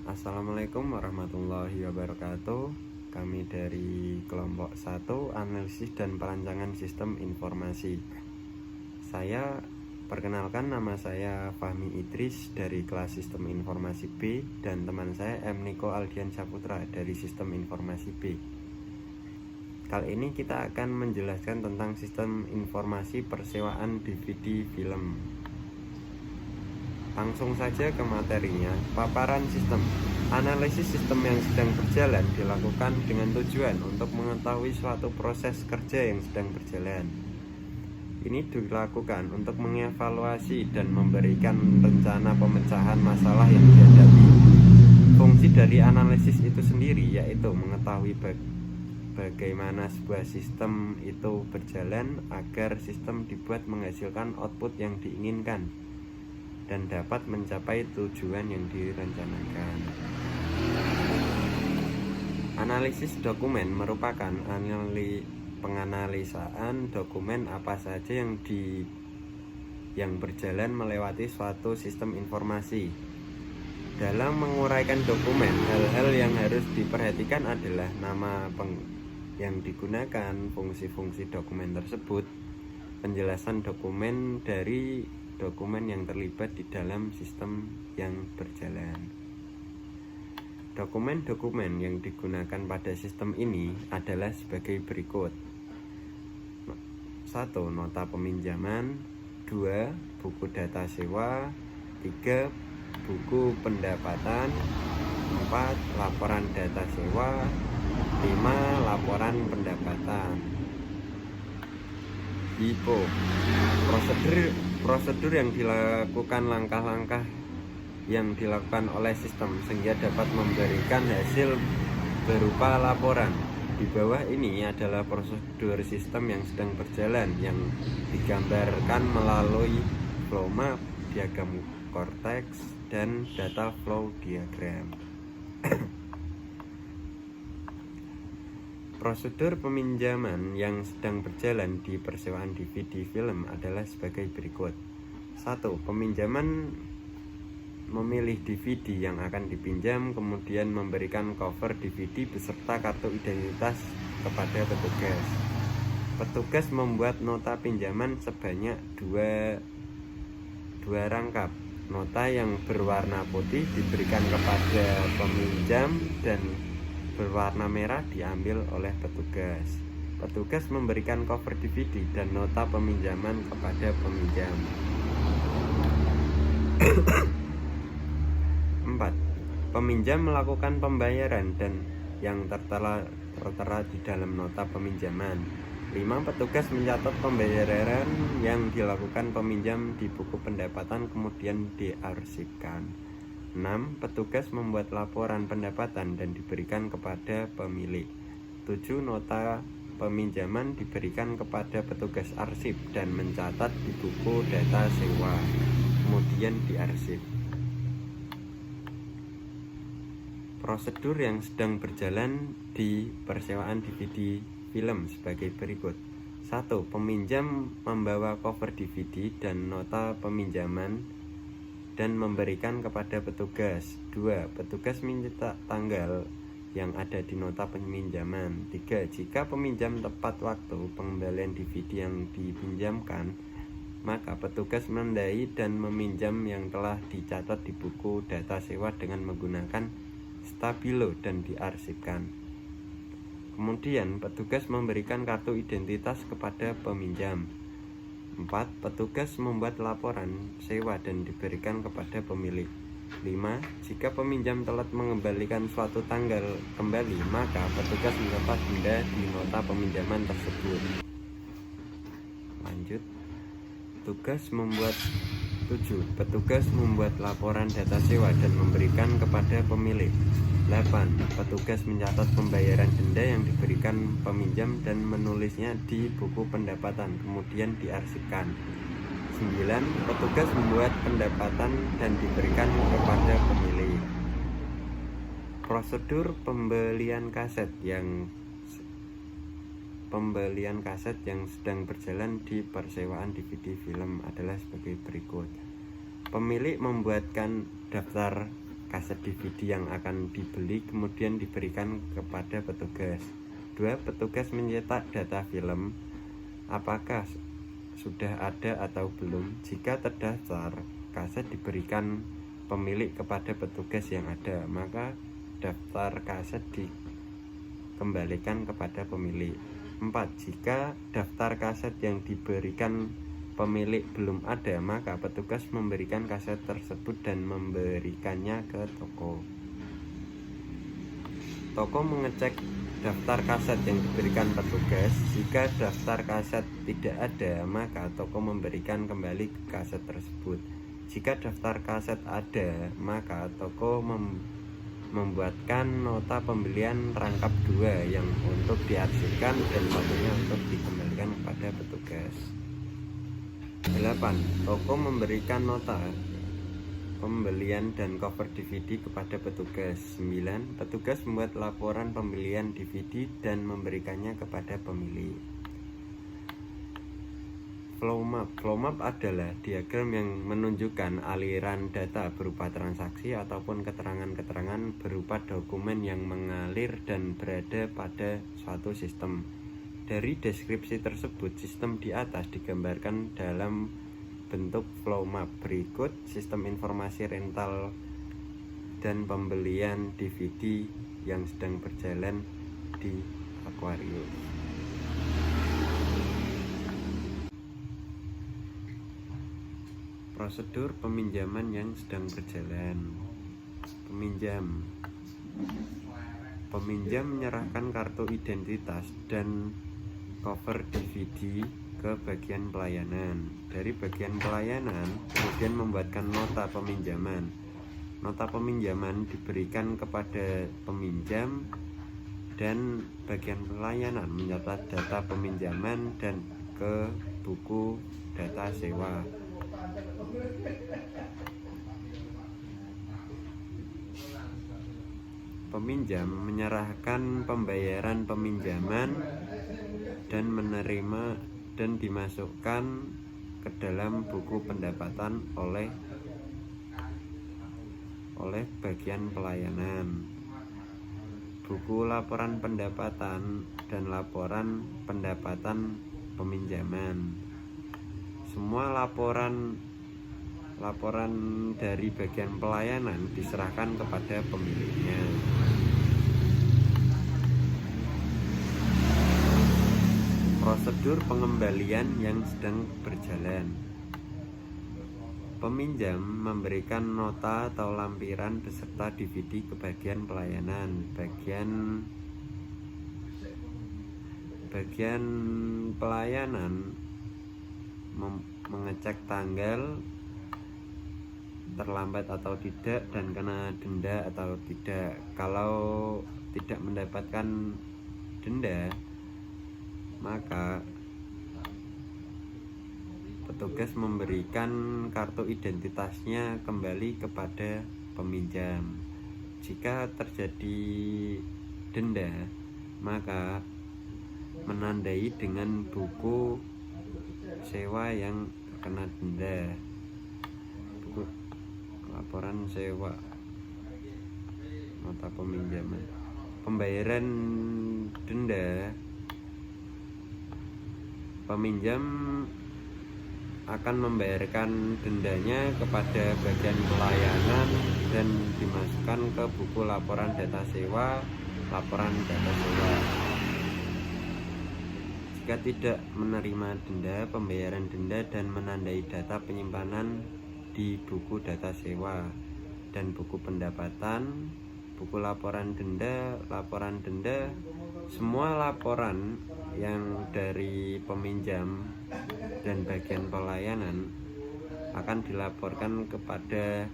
Assalamualaikum warahmatullahi wabarakatuh. Kami dari kelompok 1 Analisis dan Perancangan Sistem Informasi. Saya perkenalkan, nama saya Fahmi Idris dari kelas Sistem Informasi B, dan teman saya M. Niko Aldian Saputra dari Sistem Informasi B. Kali ini kita akan menjelaskan tentang sistem informasi persewaan DVD film. Langsung saja ke materinya. Paparan sistem. Analisis sistem yang sedang berjalan dilakukan dengan tujuan untuk mengetahui suatu proses kerja yang sedang berjalan. Ini dilakukan untuk mengevaluasi dan memberikan rencana pemecahan masalah yang dihadapi. Fungsi dari analisis itu sendiri yaitu mengetahui bagaimana sebuah sistem itu berjalan agar sistem dibuat menghasilkan output yang diinginkan dan dapat mencapai tujuan yang direncanakan. Analisis dokumen merupakan penganalisaan dokumen apa saja yang berjalan melewati suatu sistem informasi. Dalam menguraikan dokumen, hal-hal yang harus diperhatikan adalah nama yang digunakan, fungsi-fungsi dokumen tersebut, penjelasan dokumen dari dokumen yang terlibat di dalam sistem yang berjalan. Dokumen-dokumen yang digunakan pada sistem ini adalah sebagai berikut. 1. Nota peminjaman. 2. Buku data sewa. 3. Buku pendapatan. 4. Laporan data sewa. 5. Laporan pendapatan. IPO. Prosedur yang dilakukan, langkah-langkah yang dilakukan oleh sistem sehingga dapat memberikan hasil berupa laporan. Di bawah ini adalah prosedur sistem yang sedang berjalan yang digambarkan melalui flow map, diagram cortex, dan data flow diagram. Prosedur peminjaman yang sedang berjalan di persewaan DVD film adalah sebagai berikut. 1. Peminjaman memilih DVD yang akan dipinjam, kemudian memberikan cover DVD beserta kartu identitas kepada petugas. Petugas membuat nota pinjaman sebanyak dua rangkap. Nota yang berwarna putih diberikan kepada peminjam dan berwarna merah diambil oleh petugas. Petugas memberikan cover DVD dan nota peminjaman kepada peminjam. 4. Peminjam melakukan pembayaran dan yang tertera di dalam nota peminjaman. 5. Petugas mencatat pembayaran yang dilakukan peminjam di buku pendapatan kemudian diarsipkan. 6. Petugas membuat laporan pendapatan dan diberikan kepada pemilik. 7. Nota peminjaman diberikan kepada petugas arsip dan mencatat di buku data sewa, kemudian diarsip. Prosedur yang sedang berjalan di persewaan DVD film sebagai berikut. 1. Peminjam membawa cover DVD dan nota peminjaman dan memberikan kepada petugas. 2. Petugas minta tanggal yang ada di nota peminjaman. 3. Jika peminjam tepat waktu pengembalian DVD yang dipinjamkan, maka petugas menandai dan meminjam yang telah dicatat di buku data sewa dengan menggunakan stabilo dan diarsipkan. Kemudian petugas memberikan kartu identitas kepada peminjam. 4. Petugas membuat laporan sewa dan diberikan kepada pemilik. 5. Jika peminjam telat mengembalikan suatu tanggal kembali, maka petugas mendapat denda di nota peminjaman tersebut. Lanjut. 7. Petugas membuat laporan data sewa dan memberikan kepada pemilik. 8. Petugas mencatat pembayaran denda yang diberikan peminjam dan menulisnya di buku pendapatan, kemudian diarsipkan. 9. Petugas membuat pendapatan dan diberikan kepada pemilik. Prosedur pembelian kaset yang sedang berjalan di persewaan DVD film adalah sebagai berikut. Pemilik membuatkan daftar kaset DVD yang akan dibeli kemudian diberikan kepada petugas. 2. Petugas mencetak data film, apakah sudah ada atau belum. Jika terdaftar, kaset diberikan pemilik kepada petugas yang ada, maka daftar kaset dikembalikan kepada pemilik. 4. Jika daftar kaset yang diberikan pemilik belum ada, maka petugas memberikan kaset tersebut dan memberikannya ke toko. Toko mengecek daftar kaset yang diberikan petugas. Jika daftar kaset tidak ada, maka toko memberikan kembali kaset tersebut. Jika daftar kaset ada, maka toko membuatkan nota pembelian rangkap 2 yang untuk diarsipkan dan satunya untuk dikembalikan kepada petugas. 8. Toko memberikan nota pembelian dan cover DVD kepada petugas. 9. Petugas membuat laporan pembelian DVD dan memberikannya kepada pemilik. Flow map adalah diagram yang menunjukkan aliran data berupa transaksi ataupun keterangan-keterangan berupa dokumen yang mengalir dan berada pada suatu sistem. Dari deskripsi tersebut, sistem di atas digambarkan dalam bentuk flow map. Berikut sistem informasi rental dan pembelian DVD yang sedang berjalan di Aquarius. Prosedur peminjaman yang sedang berjalan. Peminjam menyerahkan kartu identitas dan cover DVD ke bagian pelayanan. Dari bagian pelayanan kemudian membuatkan nota peminjaman. Nota peminjaman diberikan kepada peminjam dan bagian pelayanan mencatat data peminjaman dan ke buku data sewa. Peminjam menyerahkan pembayaran peminjaman dan menerima dan dimasukkan ke dalam buku pendapatan oleh bagian pelayanan. Buku laporan pendapatan dan laporan pendapatan peminjaman. Semua laporan dari bagian pelayanan diserahkan kepada pemiliknya. Prosedur pengembalian yang sedang berjalan. Peminjam memberikan nota atau lampiran beserta DVD ke bagian pelayanan. Bagian pelayanan mengecek tanggal terlambat atau tidak dan kena denda atau tidak. Kalau tidak mendapatkan denda, maka petugas memberikan kartu identitasnya kembali kepada peminjam. Jika terjadi denda, maka menandai dengan buku sewa yang kena denda, buku laporan sewa, nota peminjaman. Pembayaran denda. Peminjam akan membayarkan dendanya kepada bagian pelayanan dan dimasukkan ke buku laporan data sewa, laporan data sewa. Jika tidak menerima denda, pembayaran denda dan menandai data penyimpanan di buku data sewa dan buku pendapatan, buku laporan denda, semua laporan yang dari peminjam dan bagian pelayanan akan dilaporkan kepada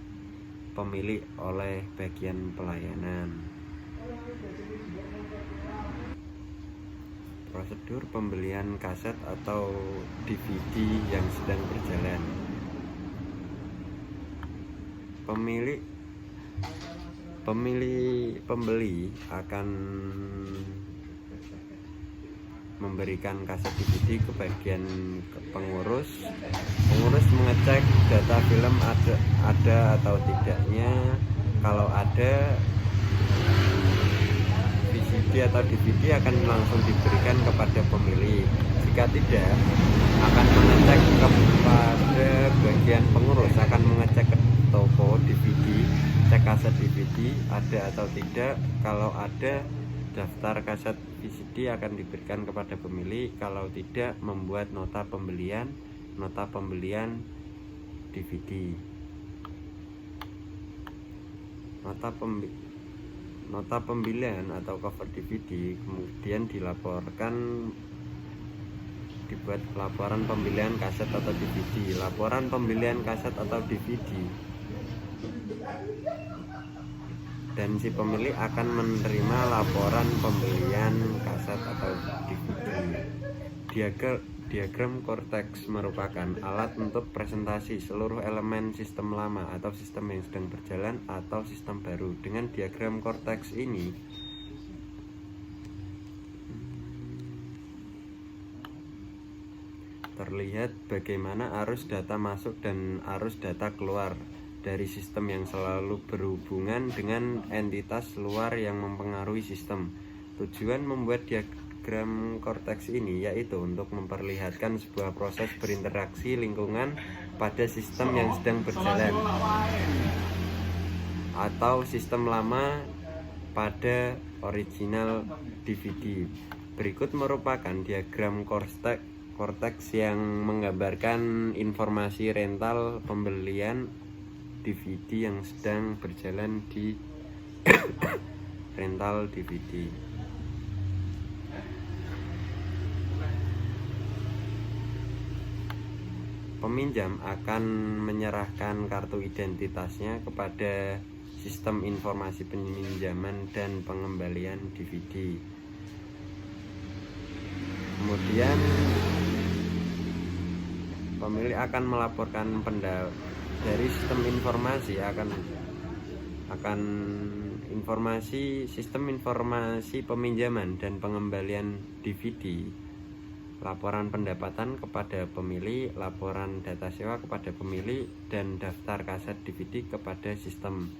pemilik oleh bagian pelayanan. Prosedur pembelian kaset atau DVD yang sedang berjalan. Pembeli akan memberikan kaset DVD ke bagian pengurus. Pengurus mengecek data film ada atau tidaknya. Kalau ada VCD atau DVD akan langsung diberikan kepada pemilik. Jika tidak, akan mengecek kepada bagian pengurus, akan mengecek ke toko DVD, cek kaset DVD ada atau tidak. Kalau ada, daftar kaset VCD akan diberikan kepada pemilik. Kalau tidak, membuat nota pembelian DVD. Nota pembelian atau cover DVD kemudian dibuat laporan pembelian kaset atau DVD. Laporan pembelian kaset atau DVD, dan si pemilik akan menerima laporan pembelian kaset atau DVD. Diagram Cortex merupakan alat untuk presentasi seluruh elemen sistem lama atau sistem yang sedang berjalan atau sistem baru. Dengan diagram Cortex ini terlihat bagaimana arus data masuk dan arus data keluar dari sistem yang selalu berhubungan dengan entitas luar yang mempengaruhi sistem. Tujuan membuat diagram Cortex ini yaitu untuk memperlihatkan sebuah proses berinteraksi lingkungan pada sistem yang sedang berjalan atau sistem lama pada original DVD. Berikut merupakan diagram Cortex yang menggambarkan informasi rental pembelian DVD yang sedang berjalan di rental DVD. Peminjam akan menyerahkan kartu identitasnya kepada sistem informasi peminjaman dan pengembalian DVD. Kemudian pemilik akan melaporkan dari sistem informasi sistem informasi peminjaman dan pengembalian DVD, laporan pendapatan kepada pemilik, laporan data sewa kepada pemilik, dan daftar kaset DVD kepada sistem.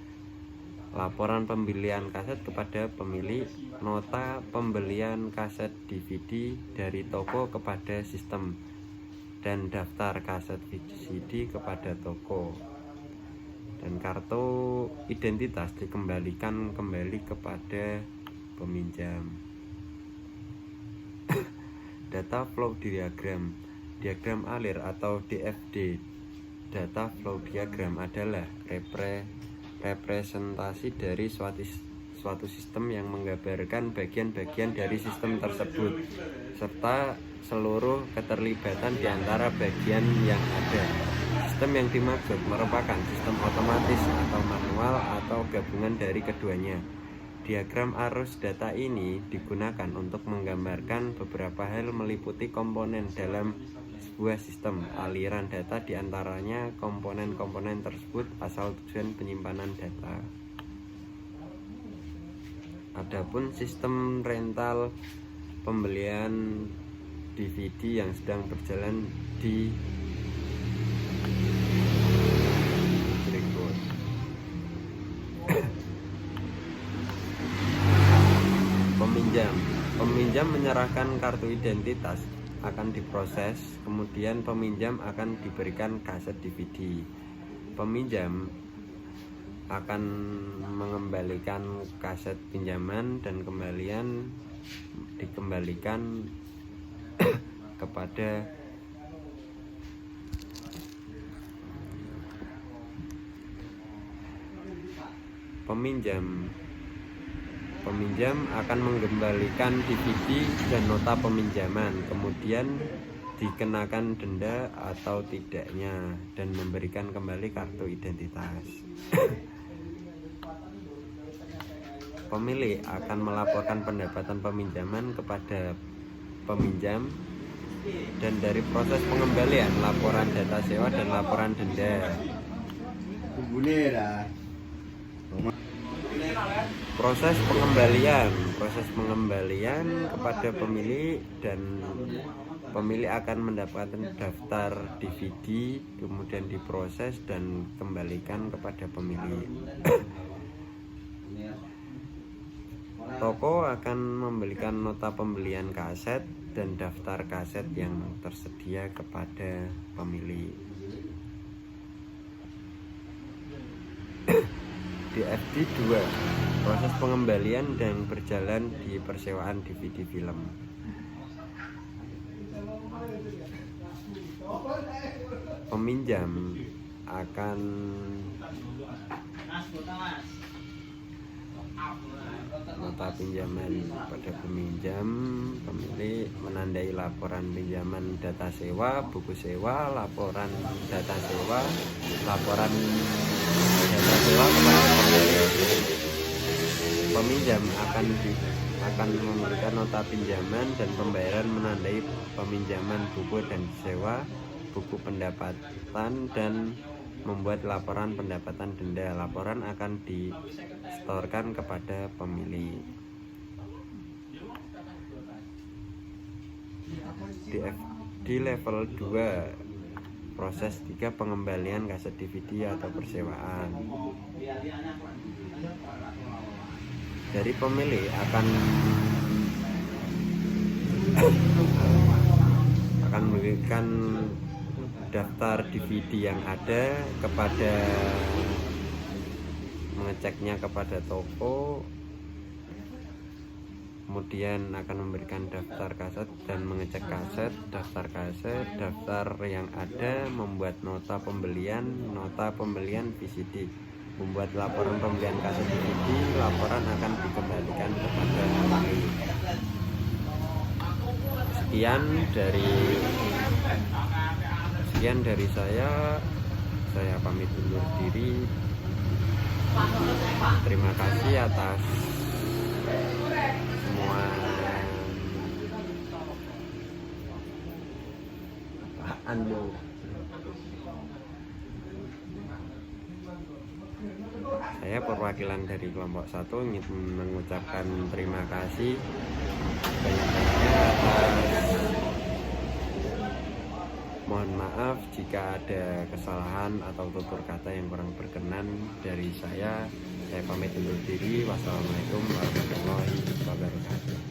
Laporan pembelian kaset kepada pemilik, nota pembelian kaset DVD dari toko kepada sistem, dan daftar kaset VCD kepada toko. Dan kartu identitas dikembalikan kembali kepada peminjam. Data flow diagram. Diagram alir atau DFD, data flow diagram, adalah representasi dari suatu sistem yang menggambarkan bagian-bagian dari sistem tersebut serta seluruh keterlibatan di antara bagian yang ada. Sistem yang dimaksud merupakan sistem otomatis atau manual atau gabungan dari keduanya. Diagram arus data ini digunakan untuk menggambarkan beberapa hal meliputi komponen dalam sebuah sistem, aliran data diantaranya komponen-komponen tersebut, asal tujuan penyimpanan data. Adapun sistem rental pembelian DVD yang sedang berjalan di berikut. Peminjam menyerahkan kartu identitas, akan diproses, kemudian peminjam akan diberikan kaset DVD. Peminjam akan mengembalikan kaset pinjaman dan dikembalikan kepada peminjam. Peminjam akan mengembalikan DVD dan nota peminjaman, kemudian dikenakan denda atau tidaknya, dan memberikan kembali kartu identitas. Pemilik akan melaporkan pendapatan peminjaman kepada peminjam, dan dari proses pengembalian, laporan data sewa dan laporan denda. Proses pengembalian kepada pemilik, dan pemilik akan mendapatkan daftar DVD, kemudian diproses dan kembalikan kepada pemilik. Toko akan memberikan nota pembelian kaset dan daftar kaset yang tersedia kepada pemilik. DFD 2, proses pengembalian dan berjalan di persewaan DVD film. Peminjam akan nota pinjaman pada peminjam, pemilik menandai laporan pinjaman data sewa, buku sewa, laporan data sewa, laporan data sewa kepada pemilik. Peminjam akan memberikan nota pinjaman dan pembayaran menandai peminjaman buku dan sewa, buku pendapatan, dan membuat laporan pendapatan denda. Laporan akan disetorkan kepada pemilik. Di level 2, proses 3, pengembalian kaset DVD atau persewaan. Dari pemilik akan memberikan daftar DVD yang ada kepada, mengeceknya kepada toko, kemudian akan memberikan daftar kaset dan mengecek kaset, daftar yang ada, membuat nota pembelian VCD, membuat laporan pembelian kaset DVD. Laporan akan dikembalikan kepada pemilik. Sekian dari saya pamit undur diri. Terima kasih atas semua Saya perwakilan dari kelompok 1 ingin mengucapkan terima kasih banyak-banyaknya atas, mohon maaf jika ada kesalahan atau tutur kata yang kurang berkenan dari saya. Saya pamit undur diri. Wassalamualaikum warahmatullahi wabarakatuh.